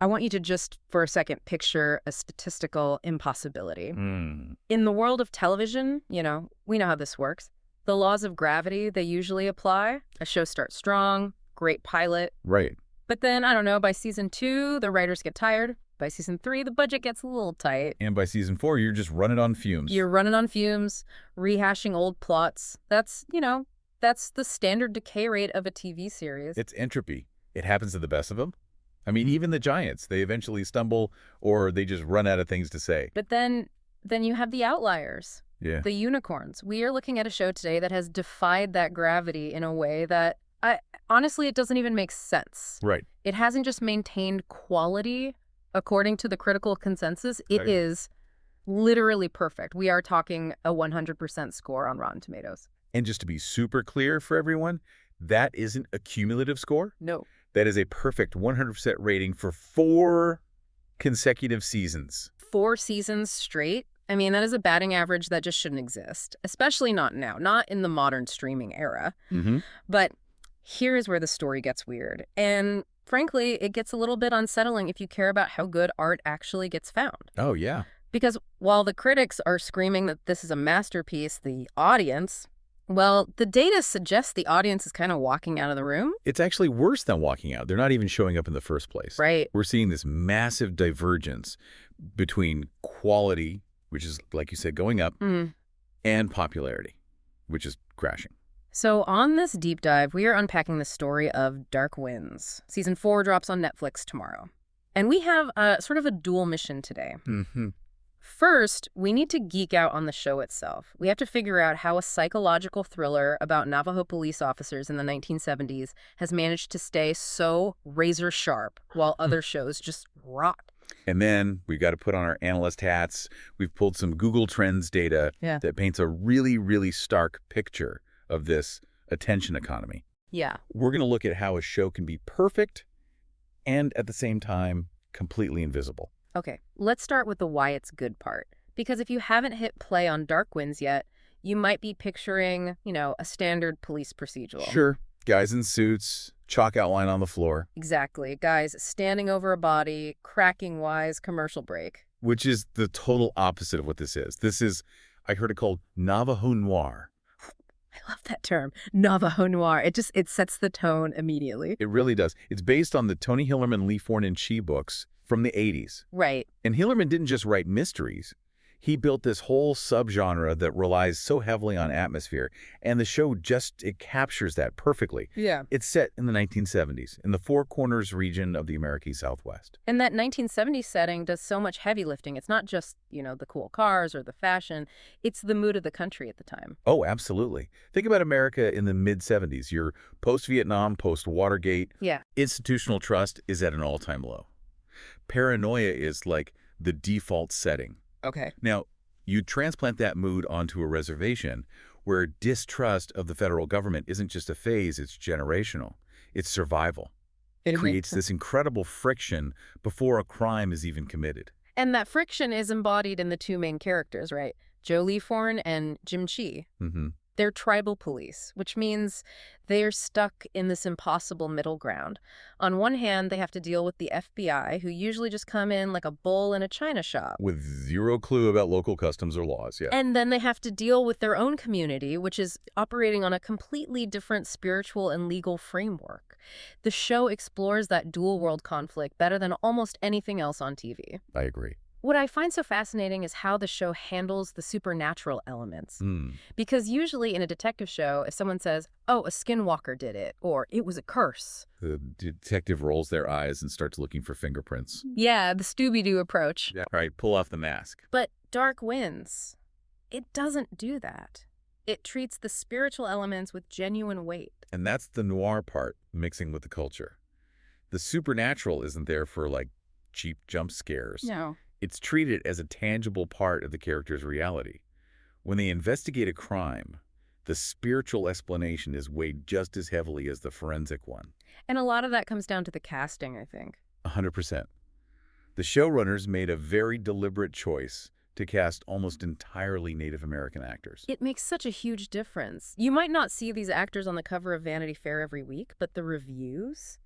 I want you to just, for a second, picture a statistical impossibility. Mm. In the world of television, we know how this works. The laws of gravity, they usually apply. A show starts strong, great pilot. Right. But then, I don't know, by season 2, the writers get tired. By season 3, the budget gets a little tight. And by season 4, you're just running on fumes. You're running on fumes, rehashing old plots. That's the standard decay rate of a TV series. It's entropy. It happens to the best of them. I mean, even the giants, they eventually stumble or they just run out of things to say. But then you have the outliers. Yeah. The unicorns. We are looking at a show today that has defied that gravity in a way that, honestly, it doesn't even make sense. Right. It hasn't just maintained quality according to the critical consensus. It is literally perfect. We are talking a 100% score on Rotten Tomatoes. And just to be super clear for everyone, that isn't a cumulative score. No. That is a perfect 100% rating for 4 consecutive seasons. 4 seasons straight? I mean, that is a batting average that just shouldn't exist, especially not now, not in the modern streaming era. Mm-hmm. But here is where the story gets weird. And frankly, it gets a little bit unsettling if you care about how good art actually gets found. Oh, yeah. Because while the critics are screaming that this is a masterpiece, the audience, well, the data suggests the audience is kind of walking out of the room. It's actually worse than walking out. They're not even showing up in the first place. Right. We're seeing this massive divergence between quality, which is, like you said, going up, and popularity, which is crashing. So on this deep dive, we are unpacking the story of Dark Winds. Season 4 drops on Netflix tomorrow. And we have sort of a dual mission today. Mm-hmm. First, we need to geek out on the show itself. We have to figure out how a psychological thriller about Navajo police officers in the 1970s has managed to stay so razor sharp while other shows just rot. And then we've got to put on our analyst hats. We've pulled some Google Trends data that paints a really, really stark picture of this attention economy. Yeah. We're going to look at how a show can be perfect and at the same time completely invisible. Okay, let's start with the why it's good part. Because if you haven't hit play on Dark Winds yet, you might be picturing, a standard police procedural. Sure. Guys in suits, chalk outline on the floor. Exactly. Guys standing over a body, cracking wise, commercial break. Which is the total opposite of what this is. This is, I heard it called Navajo Noir. I love that term, Navajo Noir. It sets the tone immediately. It really does. It's based on the Tony Hillerman, Lee Forn, and Chi books from the 80s. Right. And Hillerman didn't just write mysteries. He built this whole subgenre that relies so heavily on atmosphere. And the show it captures that perfectly. Yeah. It's set in the 1970s in the Four Corners region of the American Southwest. And that 1970s setting does so much heavy lifting. It's not just, the cool cars or the fashion. It's the mood of the country at the time. Oh, absolutely. Think about America in the mid-70s. You're post-Vietnam, post-Watergate. Yeah. Institutional trust is at an all-time low. Paranoia is like the default setting. Okay. Now, you transplant that mood onto a reservation where distrust of the federal government isn't just a phase, it's generational. It's survival. It creates this incredible friction before a crime is even committed. And that friction is embodied in the 2 main characters, right? Joe Lee Forn and Jim Chi. Mm-hmm. They're tribal police, which means they're stuck in this impossible middle ground. On one hand, they have to deal with the FBI, who usually just come in like a bull in a china shop. With zero clue about local customs or laws, yeah. And then they have to deal with their own community, which is operating on a completely different spiritual and legal framework. The show explores that dual-world conflict better than almost anything else on TV. I agree. What I find so fascinating is how the show handles the supernatural elements. Because usually in a detective show, if someone says, oh, a skinwalker did it, or it was a curse. The detective rolls their eyes and starts looking for fingerprints. Yeah, the Scooby-Doo approach. Yeah. All right, pull off the mask. But Dark Winds, it doesn't do that. It treats the spiritual elements with genuine weight. And that's the noir part, mixing with the culture. The supernatural isn't there for, cheap jump scares. No. It's treated as a tangible part of the character's reality. When they investigate a crime, the spiritual explanation is weighed just as heavily as the forensic one. And a lot of that comes down to the casting, I think. 100%. The showrunners made a very deliberate choice to cast almost entirely Native American actors. It makes such a huge difference. You might not see these actors on the cover of Vanity Fair every week, but the reviews,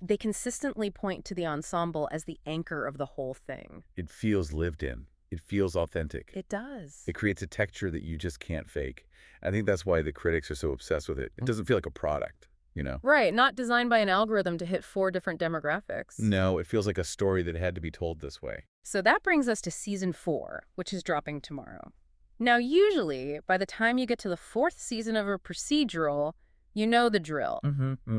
They consistently point to the ensemble as the anchor of the whole thing. It feels lived in. It feels authentic. It does. It creates a texture that you just can't fake. I think that's why the critics are so obsessed with it. It doesn't feel like a product, you know? Right, not designed by an algorithm to hit 4 different demographics. No, it feels like a story that had to be told this way. So that brings us to season 4, which is dropping tomorrow. Now, usually, by the time you get to the 4th season of a procedural, you know the drill.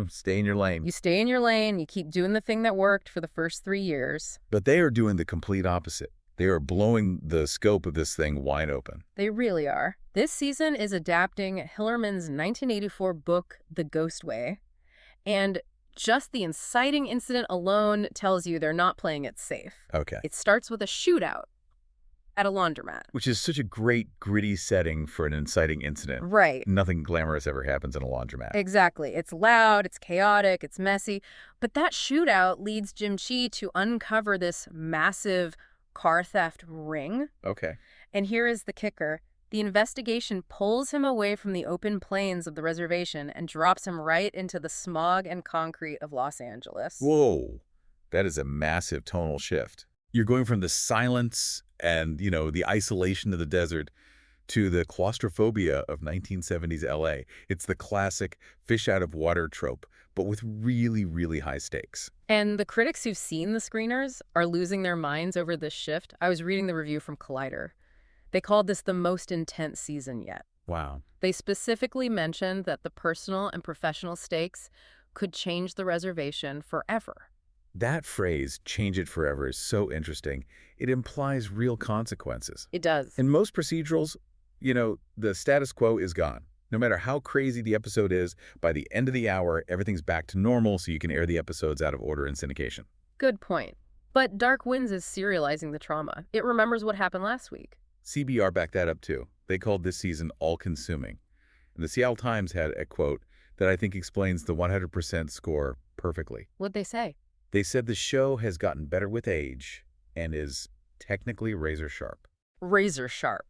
Stay in your lane. You stay in your lane, you keep doing the thing that worked for the first 3 years. But they are doing the complete opposite. They are blowing the scope of this thing wide open. They really are. This season is adapting Hillerman's 1984 book, The Ghost Way, and just the inciting incident alone tells you they're not playing it safe. Okay. It starts with a shootout at a laundromat. Which is such a great, gritty setting for an inciting incident. Right. Nothing glamorous ever happens in a laundromat. Exactly. It's loud, it's chaotic, it's messy. But that shootout leads Jim Chi to uncover this massive car theft ring. Okay. And here is the kicker. The investigation pulls him away from the open plains of the reservation and drops him right into the smog and concrete of Los Angeles. Whoa. That is a massive tonal shift. You're going from the silence and, the isolation of the desert to the claustrophobia of 1970s LA. It's the classic fish out of water trope, but with really, really high stakes. And the critics who've seen the screeners are losing their minds over this shift. I was reading the review from Collider. They called this the most intense season yet. Wow. They specifically mentioned that the personal and professional stakes could change the reservation forever. That phrase, change it forever, is so interesting. It implies real consequences. It does. In most procedurals, the status quo is gone. No matter how crazy the episode is, by the end of the hour, everything's back to normal so you can air the episodes out of order in syndication. Good point. But Dark Winds is serializing the trauma. It remembers what happened last week. CBR backed that up too. They called this season all-consuming. And the Seattle Times had a quote that I think explains the 100% score perfectly. What'd they say? They said the show has gotten better with age and is technically razor sharp. Razor sharp.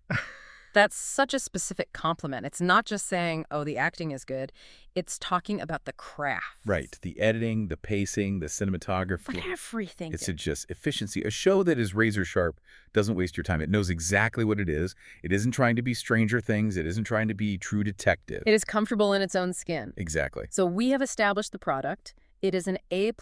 That's such a specific compliment. It's not just saying, oh, the acting is good. It's talking about the craft. Right. The editing, the pacing, the cinematography. But everything. It's just efficiency. A show that is razor sharp doesn't waste your time. It knows exactly what it is. It isn't trying to be Stranger Things. It isn't trying to be True Detective. It is comfortable in its own skin. Exactly. So we have established the product. It is an A+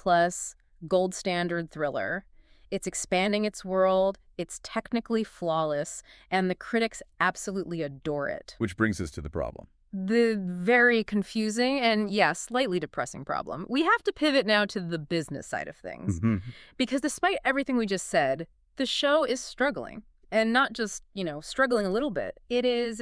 gold standard thriller. It's expanding its world, it's technically flawless, and the critics absolutely adore it. Which brings us to the problem. The very confusing and, slightly depressing problem. We have to pivot now to the business side of things. Because despite everything we just said, the show is struggling. And not just, struggling a little bit. It is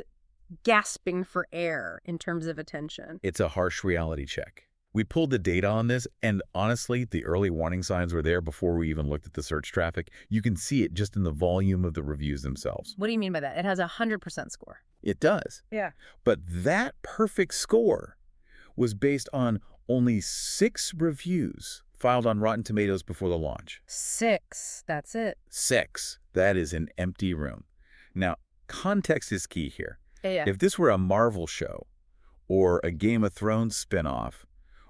gasping for air in terms of attention. It's a harsh reality check. We pulled the data on this, and honestly, the early warning signs were there before we even looked at the search traffic. You can see it just in the volume of the reviews themselves. What do you mean by that? It has a 100% score. It does. Yeah. But that perfect score was based on only 6 reviews filed on Rotten Tomatoes before the launch. 6. That's it. 6. That is an empty room. Now, context is key here. Yeah. If this were a Marvel show or a Game of Thrones spinoff,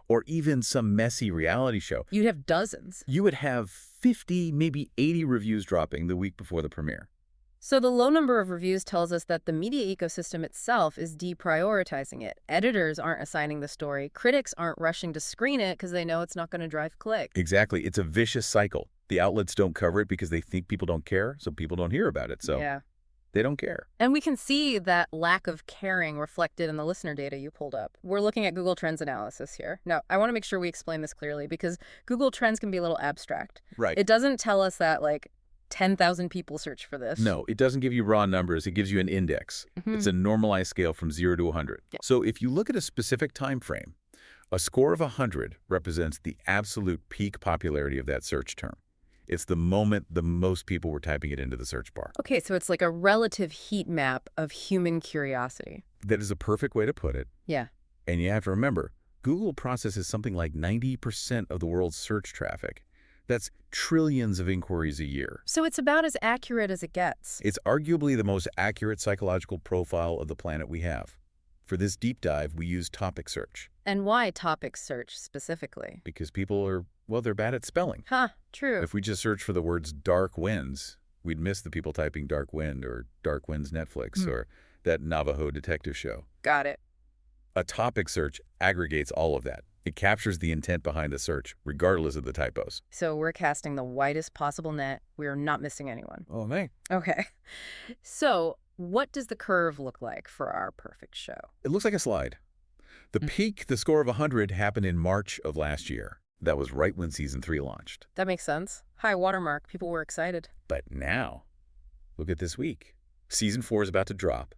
or even some messy reality show, you'd have dozens. You would have 50, maybe 80 reviews dropping the week before the premiere. So the low number of reviews tells us that the media ecosystem itself is deprioritizing it. Editors aren't assigning the story. Critics aren't rushing to screen it because they know it's not going to drive clicks. Exactly. It's a vicious cycle. The outlets don't cover it because they think people don't care, so people don't hear about it. So they don't care. And we can see that lack of caring reflected in the listener data you pulled up. We're looking at Google Trends analysis here. Now, I want to make sure we explain this clearly because Google Trends can be a little abstract. Right. It doesn't tell us that, 10,000 people search for this. No, it doesn't give you raw numbers. It gives you an index. It's a normalized scale from 0 to 100. Yeah. So if you look at a specific time frame, a score of 100 represents the absolute peak popularity of that search term. It's the moment the most people were typing it into the search bar. Okay, so it's like a relative heat map of human curiosity. That is a perfect way to put it. Yeah. And you have to remember, Google processes something like 90% of the world's search traffic. That's trillions of inquiries a year. So it's about as accurate as it gets. It's arguably the most accurate psychological profile of the planet we have. For this deep dive, we use topic search. And why topic search specifically? Because people are, well, they're bad at spelling. Huh, true. If we just search for the words dark winds, we'd miss the people typing dark wind or dark winds Netflix or that Navajo detective show. Got it. A topic search aggregates all of that. It captures the intent behind the search, regardless of the typos. So we're casting the widest possible net. We're not missing anyone. Oh, man. Okay. So what does the curve look like for our perfect show? It looks like a slide. The peak, the score of 100, happened in March of last year. That was right when Season 3 launched. That makes sense. High watermark. People were excited. But now, look at this week. Season 4 is about to drop.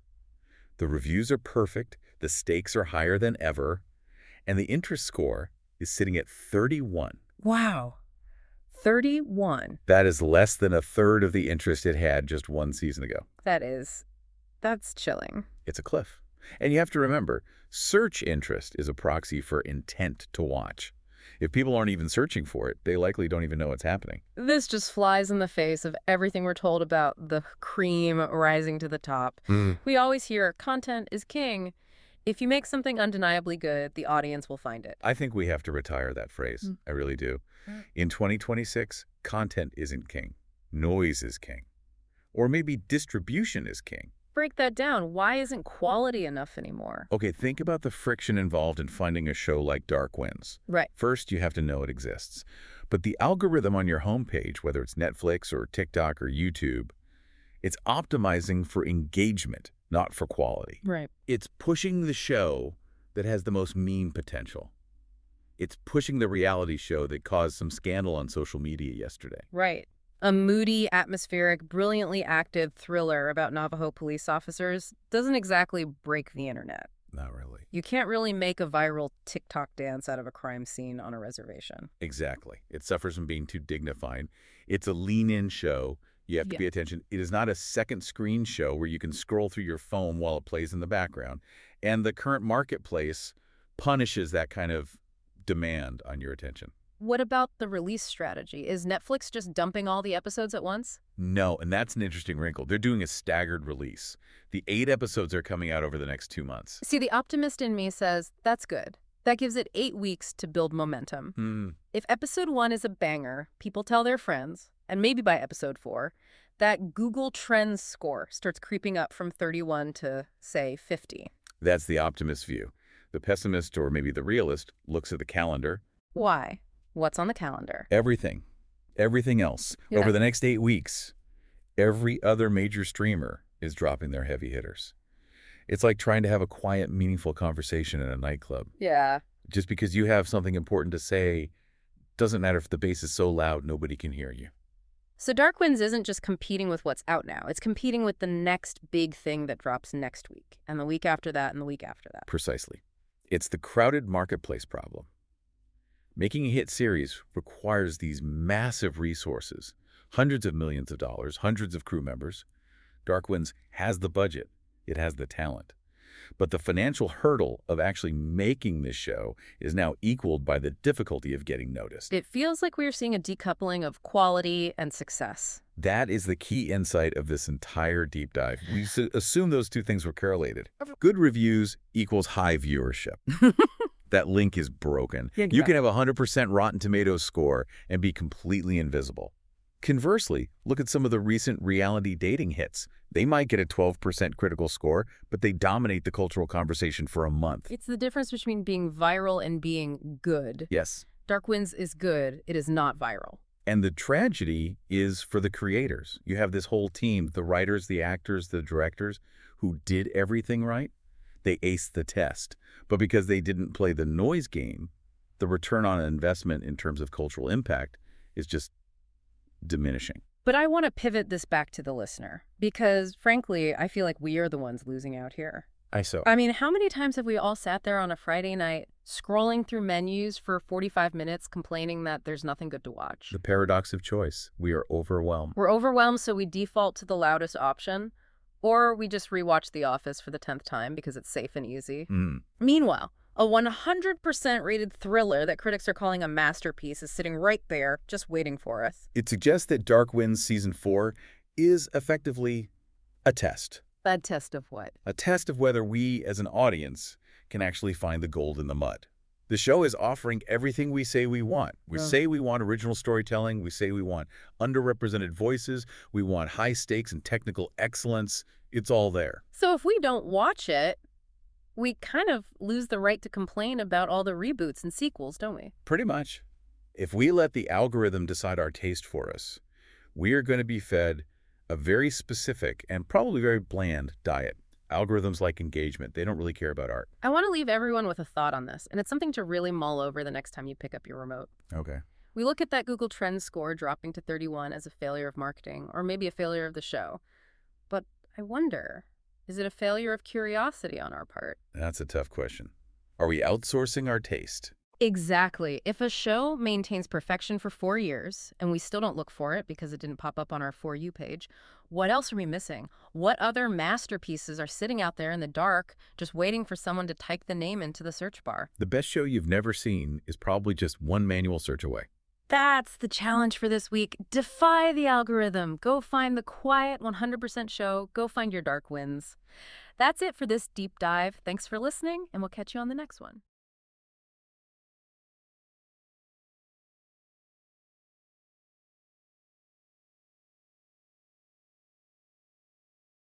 The reviews are perfect. The stakes are higher than ever. And the interest score is sitting at 31. Wow. 31. That is less than a third of the interest it had just one season ago. That's chilling. It's a cliff. And you have to remember, search interest is a proxy for intent to watch. If people aren't even searching for it, they likely don't even know it's happening. This just flies in the face of everything we're told about the cream rising to the top. We always hear content is king. If you make something undeniably good, the audience will find it. I think we have to retire that phrase. I really do. In 2026, content isn't king. Noise is king. Or maybe distribution is king. Break that down. Why isn't quality enough anymore? Okay, think about the friction involved in finding a show like Dark Winds. Right. First, you have to know it exists. But the algorithm on your homepage, whether it's Netflix or TikTok or YouTube, it's optimizing for engagement, not for quality. Right. It's pushing the show that has the most meme potential. It's pushing the reality show that caused some scandal on social media yesterday. Right. A moody, atmospheric, brilliantly acted thriller about Navajo police officers doesn't exactly break the internet. Not really. You can't really make a viral TikTok dance out of a crime scene on a reservation. Exactly. It suffers from being too dignified. It's a lean-in show. You have to pay attention. It is not a second screen show where you can scroll through your phone while it plays in the background. And the current marketplace punishes that kind of demand on your attention. What about the release strategy? Is Netflix just dumping all the episodes at once? No, and that's an interesting wrinkle. They're doing a staggered release. The 8 episodes are coming out over the next 2 months. See, the optimist in me says, that's good. That gives it 8 weeks to build momentum. If episode 1 is a banger, people tell their friends, and maybe by episode 4, that Google Trends score starts creeping up from 31 to, say, 50. That's the optimist view. The pessimist, or maybe the realist, looks at the calendar. Why? What's on the calendar? Everything. Everything else. Yeah. Over the next 8 weeks, every other major streamer is dropping their heavy hitters. It's like trying to have a quiet, meaningful conversation in a nightclub. Yeah. Just because you have something important to say doesn't matter if the bass is so loud nobody can hear you. So Dark Winds isn't just competing with what's out now. It's competing with the next big thing that drops next week, and the week after that, and the week after that. Precisely. It's the crowded marketplace problem. Making a hit series requires these massive resources, hundreds of millions of dollars, hundreds of crew members. Dark Winds has the budget. It has the talent. But the financial hurdle of actually making this show is now equaled by the difficulty of getting noticed. It feels like we are seeing a decoupling of quality and success. That is the key insight of this entire deep dive. We assume those two things were correlated. Good reviews equals high viewership. That link is broken. You can have a 100% Rotten Tomatoes score and be completely invisible. Conversely, look at some of the recent reality dating hits. They might get a 12% critical score, but they dominate the cultural conversation for a month. It's the difference between being viral and being good. Yes. Dark Winds is good. It is not viral. And the tragedy is for the creators. You have this whole team, the writers, the actors, the directors, who did everything right. They aced the test. But because they didn't play the noise game, the return on investment in terms of cultural impact is just diminishing. But I want to pivot this back to the listener, because frankly, I feel like we are the ones losing out here. I mean, how many times have we all sat there on a Friday night scrolling through menus for 45 minutes complaining that there's nothing good to watch? The paradox of choice. We are overwhelmed. We're overwhelmed, so we default to the loudest option, or we just rewatch The Office for the 10th time because it's safe and easy. Meanwhile, a 100% rated thriller that critics are calling a masterpiece is sitting right there, just waiting for us. It suggests that Dark Winds Season 4 is effectively a test. A test of what? A test of whether we, as an audience, can actually find the gold in the mud. The show is offering everything we say we want. We Yeah. say we want original storytelling. We say we want underrepresented voices. We want high stakes and technical excellence. It's all there. So if we don't watch it, we kind of lose the right to complain about all the reboots and sequels, don't we? Pretty much. If we let the algorithm decide our taste for us, we are going to be fed a very specific and probably very bland diet. Algorithms like engagement. They don't really care about art. I want to leave everyone with a thought on this, and it's something to really mull over the next time you pick up your remote. Okay. We look at that Google Trends score dropping to 31 as a failure of marketing, or maybe a failure of the show. But I wonder, is it a failure of curiosity on our part? That's a tough question. Are we outsourcing our taste? Exactly. If a show maintains perfection for 4 years and we still don't look for it because it didn't pop up on our For You page, what else are we missing? What other masterpieces are sitting out there in the dark just waiting for someone to type the name into the search bar? The best show you've never seen is probably just one manual search away. That's the challenge for this week. Defy the algorithm. Go find the quiet 100% show. Go find your dark wins. That's it for this deep dive. Thanks for listening, and we'll catch you on the next one.